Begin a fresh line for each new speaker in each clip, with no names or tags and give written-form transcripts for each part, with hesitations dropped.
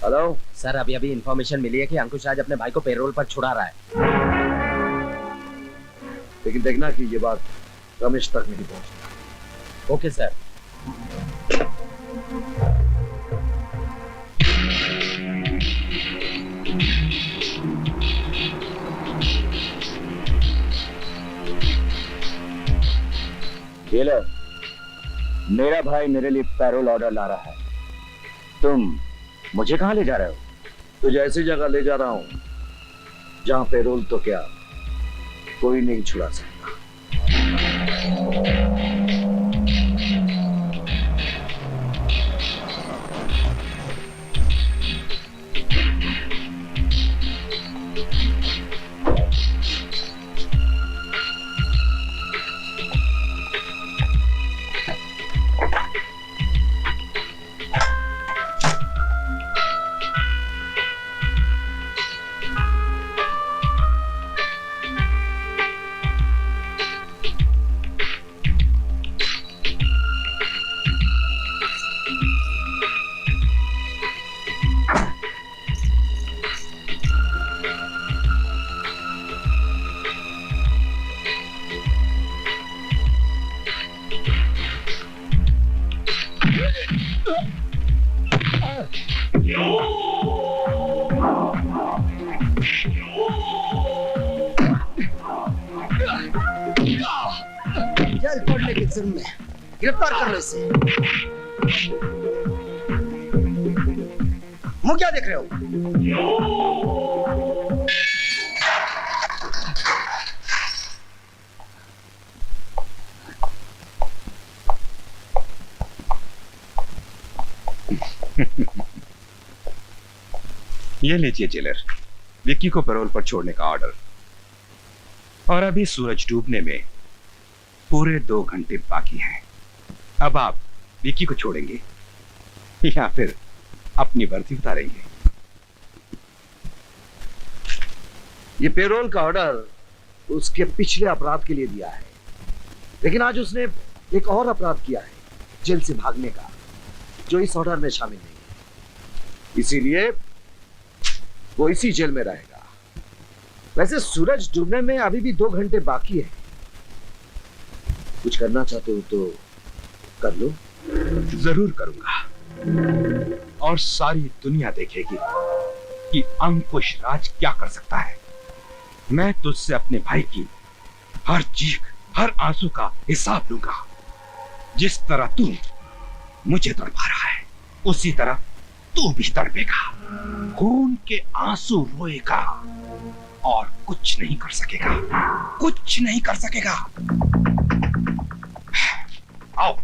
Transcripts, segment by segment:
Hello
sir, अभी अभी information मिली है कि अंकुश राज अपने भाई को पेरोल पर छुड़ा रहा है।
लेकिन देखना कि ये बात रमेश तक नहीं पहुंची।
Okay sir.
जेलर, मेरा भाई मेरे लिए पैरोल ऑर्डर ला रहा है। तुम मुझे कहां ले जा रहे हो? तुझे ऐसी जगह ले जा रहा हूं जहां पैरोल तो क्या कोई नहीं छुड़ा सकता।
चल पढ़ने के जुर्म में गिरफ्तार कर लो इसे। मुंह क्या देख रहे हो?
ये लीजिए जेलर, विक्की को पैरोल पर छोड़ने का ऑर्डर। और अभी सूरज डूबने में पूरे 2 घंटे बाकी हैं। अब आप विक्की को छोड़ेंगे या फिर अपनी वर्दी उतारेंगे?
ये पेरोल का ऑर्डर उसके पिछले अपराध के लिए दिया है, लेकिन आज उसने एक और अपराध किया है, जेल से भागने का, जो इस ऑर्डर में शामिल नहीं है। इसीलिए वो इसी जेल में रहेगा। वैसे सूरज डूबने में अभी भी 2 घंटे बाकी है। कुछ करना चाहते हो तो कर लो।
जरूर करूंगा, और सारी दुनिया देखेगी कि अंकुश राज क्या कर सकता है। मैं तुझसे अपने भाई की हर चीख, हर आंसू का हिसाब लूंगा। जिस तरह तू मुझे तड़पा रहा है, उसी तरह तू भी तड़पेगा, खून के आंसू रोएगा और कुछ नहीं कर सकेगा, कुछ नहीं कर सकेगा। आओ।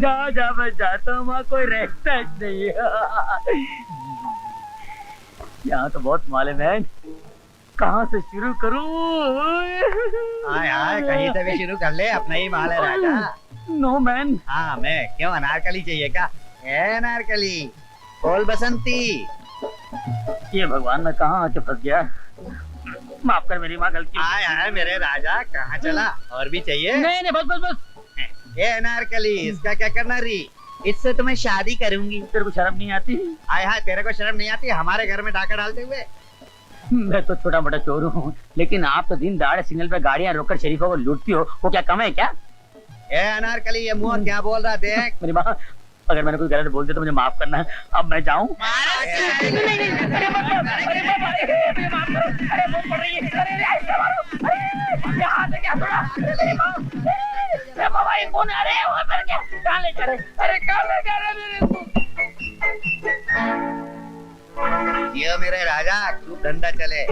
जहाँ जहाँ मैं जाता हूँ वहाँ कोई रहता ही नहीं है। यहाँ तो बहुत माल है मैन, कहाँ से शुरू करूँ?
हाय हाय, कहीं से भी शुरू कर ले, अपना ही माल है राजा।
No man.
हाँ मैं क्यों, अनारकली चाहिए क्या? ए अनारकली, बोल बसंती।
ये भगवान, मैं कहाँ आके फंस गया। माफ कर, मेरी माँ गलती।
हाय हाय मेरे राजा, कहाँ चला? और भी चाहिए?
नहीं नहीं, बस बस बस।
ए अनारकली, इसका क्या करना रही? इससे तो मैं शादी करूंगी।
तेरे को शर्म नहीं आती?
हाय हाय, तेरे को शर्म नहीं आती हमारे घर में डाका डालते हुए?
मैं तो छोटा मोटा चोर हूँ, लेकिन आप तो दिन दहाड़े सिग्नल पे गाड़ियाँ रोककर शरीफों को लूटती हो, वो क्या कम है क्या?
ए अनारकली, ये मुंह क्या बोल रहा देख।
मेरी माँ, अगर मैंने कोई गलत बोल दिया तो मुझे माफ करना। अब मैं जाऊँ?
ये मेरे राजा, खूब धंधा चले।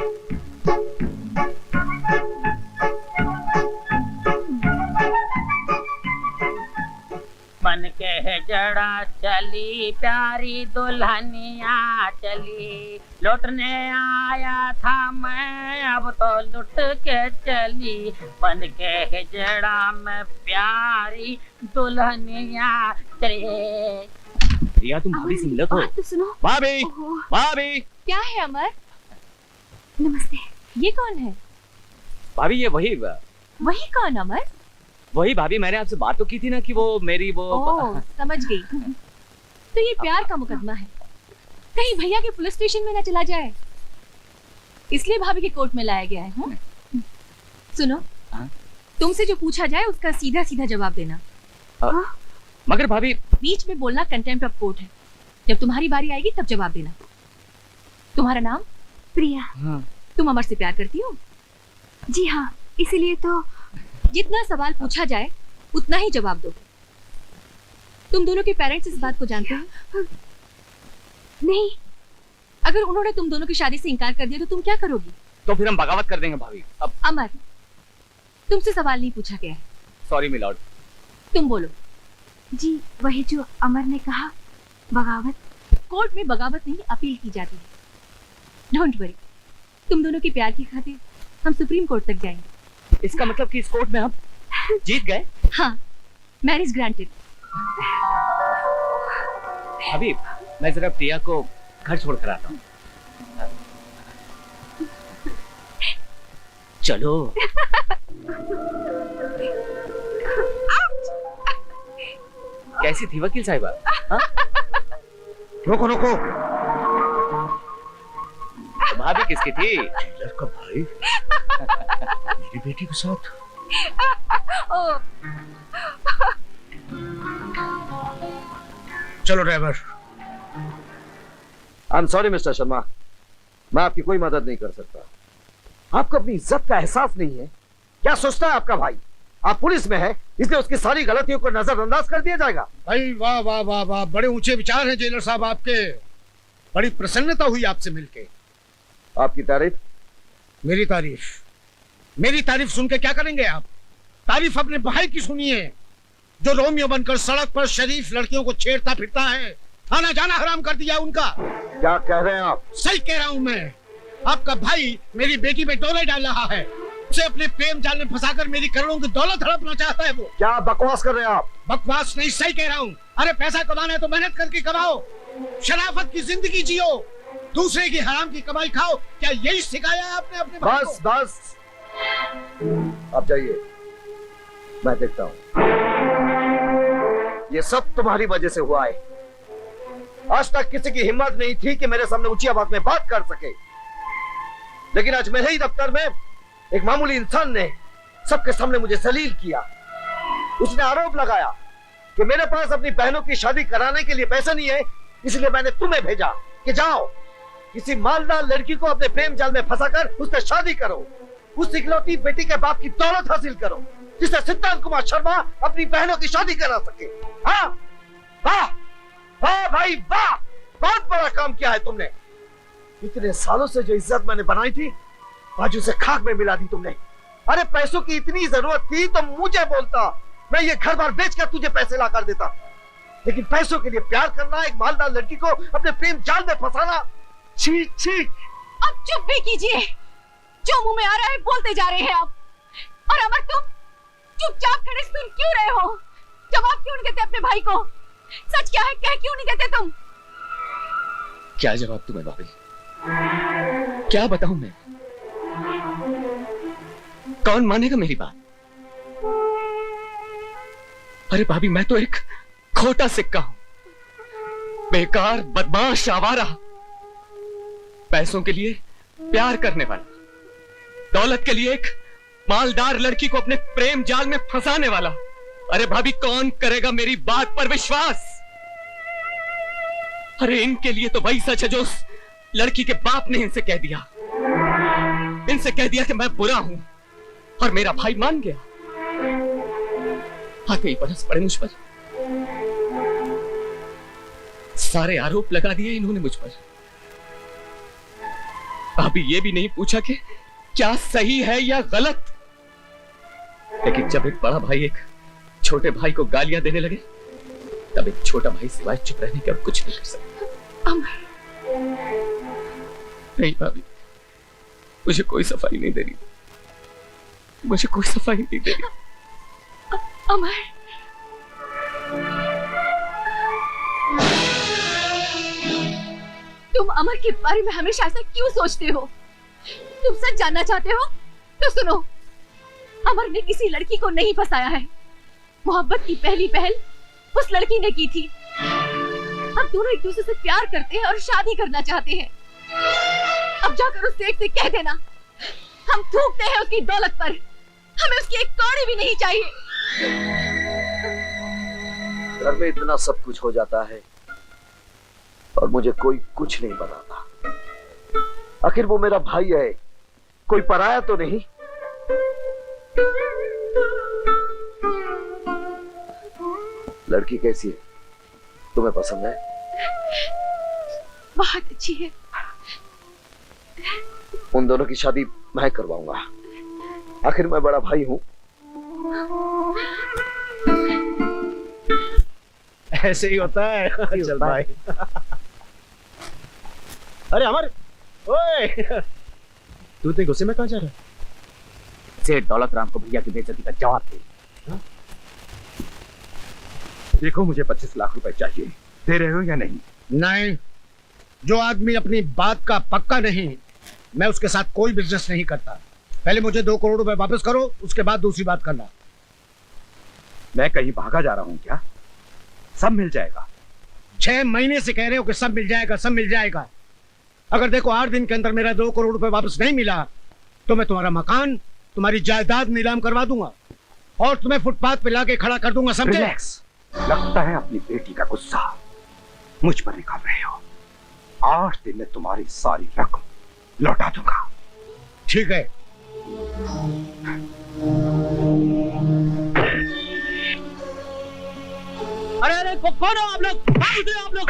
बन के है जड़ा चली प्यारी दुल्हनिया चली, लौटने आया था मैं अब तो लुट के चली, बन के है जड़ा में प्यारी दुल्हनिया चली।
रिया तुम भाभी से मिलो तो।
बात तो सुनो।
भाभी
ओहो,
भाभी
क्या है अमर? नमस्ते। ये कौन है?
भाभी ये वही
वही कौन अमर?
वही भाभी, मैंने आपसे बात तो की थी ना कि वो मेरी वो
ओह, समझ गई। तो ये प्यार का मुकदमा है, कहीं भैया के पुलिस स्टेशन में ना चला जाए, इसलिए भाभी के कोर्ट में लाया गया है। सुनो,
हाँ?
तुमसे जो पूछा जाए उसका सीधा सीधा जवाब देना।
मगर भाभी
बीच में बोलना कंटेम्प्ट ऑफ कोर्ट है। जब तुम्हारी बारी आएगी तब जवाब देना। तुम्हारा नाम?
प्रिया।
हाँ।
तुम अमर से प्यार करती हो?
जी हाँ, इसीलिए तो।
जितना सवाल पूछा जाए उतना ही जवाब दो। तुम दोनों के पेरेंट्स इस बात को जानते हैं?
नहीं।
अगर उन्होंने तुम दोनों की शादी से इनकार कर दिया तो तुम क्या करोगी?
तो फिर हम बगावत कर देंगे भाभी। अब
अमर, तुमसे सवाल नहीं पूछा गया है।
Sorry my lord.
तुम बोलो।
जी वही जो अमर ने कहा, बगावत।
कोर्ट में बगावत नहीं, अपील की जाती है। डोंट वरी, तुम दोनों के प्यार की खातिर हम सुप्रीम कोर्ट तक जाएंगे।
इसका मतलब कि इस कोर्ट में हम जीत गए?
हाँ, मैरिज ग्रांटेड।
भाभी मैं जरा प्रिया को घर छोड़ कर आता हूँ। चलो। कैसी थी वकील साहिबा? हाँ?
रोको रोको।
तो भाभी किसकी थी?
जेलर का भाई मेरी बेटी के साथ। चलो driver. I am sorry mister Sharma, मैं आपकी कोई मदद नहीं कर सकता। आपको अपनी इज्जत का एहसास नहीं है? क्या सोचता है आपका भाई? आप पुलिस में है इसलिए उसकी सारी गलतियों को नजरअंदाज कर दिया जाएगा?
भाई वाह वाह वाह वाह, बड़े ऊंचे विचार हैं जेलर साहब आपके। बड़ी प्रसन्नता हुई आपसे मिलके।
आपकी तारीफ?
मेरी तारीफ सुन के क्या करेंगे आप? तारीफ अपने भाई की सुनिए, जो रोमियो बनकर सड़क पर शरीफ लड़कियों को छेड़ता फिरता है। थाना जाना हराम कर दिया उनका।
क्या कह रहे हैं आप?
सही कह रहा हूं मैं। आपका भाई मेरी बेटी पे डोले डाल रहा है, उसे अपने प्रेम जाल में फंसाकर मेरी करोड़ों की दौलत हड़पना चाहता है वो।
क्या बकवास कर रहे हैं आप?
बकवास नहीं, सही कह रहा हूँ। अरे पैसा कमाना है तो मेहनत करके कमाओ, शराफत की जिंदगी जियो, दूसरे की हराम की कमाई खाओ। क्या यही सिखाया है आपने अपने भाई को?
बस आप जाइए, मैं देखता हूं। ये सब तुम्हारी वजह से हुआ है। आज तक किसी की हिम्मत नहीं थी कि मेरे सामने ऊंची आवाज में बात कर सके, लेकिन आज मेरे ही दफ्तर में एक मामूली इंसान ने सबके सामने मुझे जलील किया। उसने आरोप लगाया कि मेरे पास अपनी बहनों की शादी कराने के लिए पैसा नहीं है, इसलिए मैंने तुम्हें भेजा कि जाओ किसी मालदार लड़की को अपने प्रेम जाल में फंसाकर उससे शादी करो, उस इकलौती बेटी के बाप की दौलत हासिल करो, जिससे सिद्धांत कुमार शर्मा अपनी बहनों की शादी करा सके। हाँ वाह वाह भाई वाह, बहुत बड़ा काम किया है तुमने। इतने सालों से जो इज्जत मैंने बनाई थी आज उसे खाक में मिला दी तुमने। अरे पैसों की इतनी जरूरत थी तो मुझे बोलता, मैं ये घर बार बेचकर तुझे पैसे ला कर देता, लेकिन पैसों के लिए प्यार करना, एक मालदार लड़की को अपने प्रेम जाल में फंसाना, छी छी।
अब चुप भी कीजिए, जो मुंह में आ रहा है बोलते जा रहे हैं आप। और अमर, तुम चुपचाप खड़े सुन क्यों रहे हो? जवाब क्यों नहीं देते अपने भाई को? सच क्या है कह क्यों नहीं देते तुम?
क्या जवाब तुम्हें भाभी? क्या बताऊं मैं? कौन मानेगा मेरी बात? अरे भाभी मैं तो एक खोटा सिक्का हूं, बेकार बदमाश आवारा, पैसों के लिए प्यार करने वाला, दौलत के लिए एक मालदार लड़की को अपने प्रेम जाल में फंसाने वाला। अरे भाभी कौन करेगा मेरी बात पर विश्वास? अरे इनके लिए तो वही सच है जो उस लड़की के बाप ने इनसे कह दिया। इनसे कह दिया कि मैं बुरा हूं और मेरा भाई मान गया। आते ही बरस पड़े मुझ पर, सारे आरोप लगा दिए इन्होंने मुझ पर। अभी ये भी नहीं पूछा कि क्या सही है या गलत। लेकिन जब एक बड़ा भाई एक छोटे भाई को गालियां देने लगे तब एक छोटा भाई सिवाय चुप रहने के और कुछ नहीं कर सकता।
अमर,
नहीं भाभी, मुझे कोई सफाई नहीं दे रही, मुझे कोई सफाई नहीं दे रही।
अमर, तुम अमर के बारे में हमेशा ऐसा क्यों सोचते हो? तुम सच जानना चाहते हो तो सुनो, अमर ने किसी लड़की को नहीं फंसाया है। मोहब्बत की पहली पहल उस लड़की ने की थी। अब दोनों एक दूसरे से प्यार करते हैं और शादी करना चाहते हैं। अब जाकर उस सेठ से कह देना, हम थूकते हैं उसकी दौलत पर, हमें उसकी एक कौड़ी भी नहीं चाहिए।
घर में इतना सब कुछ हो जाता है और मुझे कोई कुछ नहीं बताता। आखिर वो मेरा भाई है, कोई पराया तो नहीं। लड़की कैसी है? तुम्हें पसंद है?
बहुत अच्छी है।
उन दोनों की शादी मैं करवाऊंगा, आखिर मैं बड़ा भाई हूं।
ऐसे ही होता है। चल भाई। अरे अमर, ओए, तू इतने गुस्से में कहां जा रहा है?
सेठ दौलत राम को भैया की बेइज्जती का जवाब दे।
देखो, मुझे 25 लाख रुपए चाहिए, दे रहे हो या नहीं?
नहीं, जो आदमी अपनी बात का पक्का नहीं, मैं उसके साथ कोई बिजनेस नहीं करता। पहले मुझे 2 करोड़ रुपए वापस करो, उसके बाद दूसरी बात करना।
मैं कहीं भागा जा रहा हूं क्या? सब मिल जाएगा।
6 महीने से कह रहे हो कि सब मिल जाएगा, सब मिल जाएगा। अगर देखो 8 दिन के अंदर मेरा 2 करोड़ रुपए वापस नहीं मिला तो मैं तुम्हारा मकान, तुम्हारी जायदाद नीलाम करवा दूंगा और तुम्हें फुटपाथ पे लाके खड़ा कर दूंगा, समझे?
रिलैक्स। लगता है अपनी बेटी का गुस्सा मुझ पर निकाल रहे हो। 8 दिन में तुम्हारी सारी रकम लौटा दूंगा।
ठीक है।
अरे अरे कौन हो आप लोग? आप लोग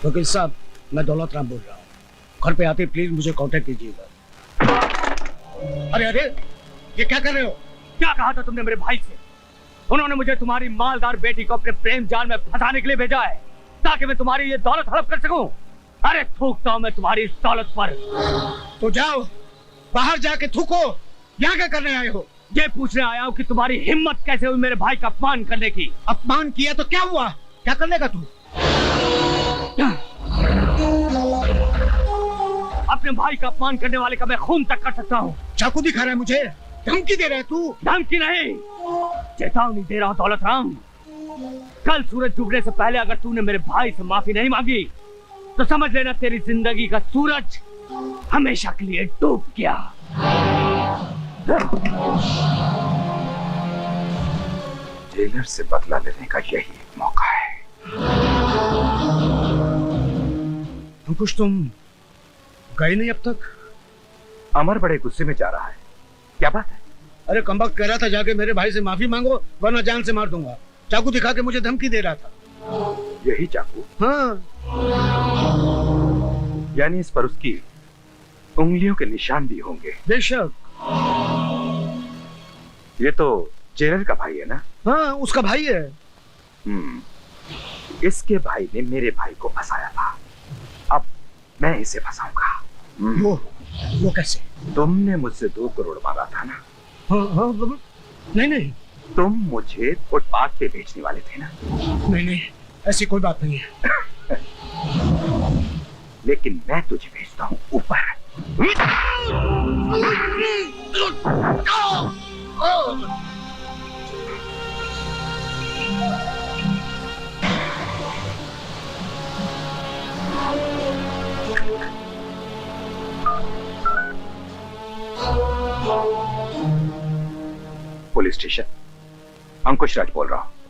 वकील साहब, मैं दौलत राम बोल रहा हूँ। घर पे आते प्लीज मुझे कांटेक्ट कीजिएगा। अरे अरे, ये क्या कर रहे हो?
क्या कहा था तुमने मेरे भाई से? उन्होंने मुझे तुम्हारी मालदार बेटी को अपने प्रेम जाल में फंसाने के लिए भेजा है ताकि मैं तुम्हारी ये दौलत हड़प कर सकूं। अरे थूकता हूं मैं तुम्हारी इस दौलत पर।
तो जाओ बाहर जाके थूको। यहाँ क्या करने आए हो?
ये पूछने आया हूं कि तुम्हारी हिम्मत कैसे हुई मेरे भाई का अपमान करने की।
अपमान किया तो क्या हुआ? क्या कर लेगा तू?
अपने भाई का अपमान करने वाले का मैं खून तक कर सकता हूँ।
चाकू दिखा रहा है मुझे? धमकी दे रहा है तू?
धमकी नहीं, चेतावनी दे रहा हूँ दौलत राम। कल सूरज डूबने से पहले अगर तूने मेरे भाई से माफी नहीं मांगी तो समझ लेना तेरी जिंदगी का सूरज हमेशा के लिए डूब गया।
जेलर से बदला लेने का यही एक मौका है।
अंकुश, तुम गए नहीं अब तक?
अमर बड़े गुस्से में जा रहा है, क्या बात है?
अरे कमबख्त कह रहा था जाके मेरे भाई से माफी मांगो वरना जान से मार दूंगा। चाकू दिखा के मुझे धमकी दे रहा था।
यही चाकू?
हाँ।
यानी इस पर उसकी उंगलियों के निशान भी होंगे।
बेशक।
ये तो जेलर का भाई है ना?
हाँ, उसका भाई है।
इसके भाई ने मेरे भाई को फंसाया था, अब मैं इसे फंसाऊंगा।
वो कैसे?
तुमने मुझसे 2 करोड़ मांगा था ना?
हाँ, नहीं,
तुम मुझे फुटपाथ पे बेचने वाले थे ना?
नहीं, ऐसी कोई बात नहीं है।
लेकिन मैं तुझे भेजता हूँ ऊपर। Police station. अंकुश राज बोल रहा हूं।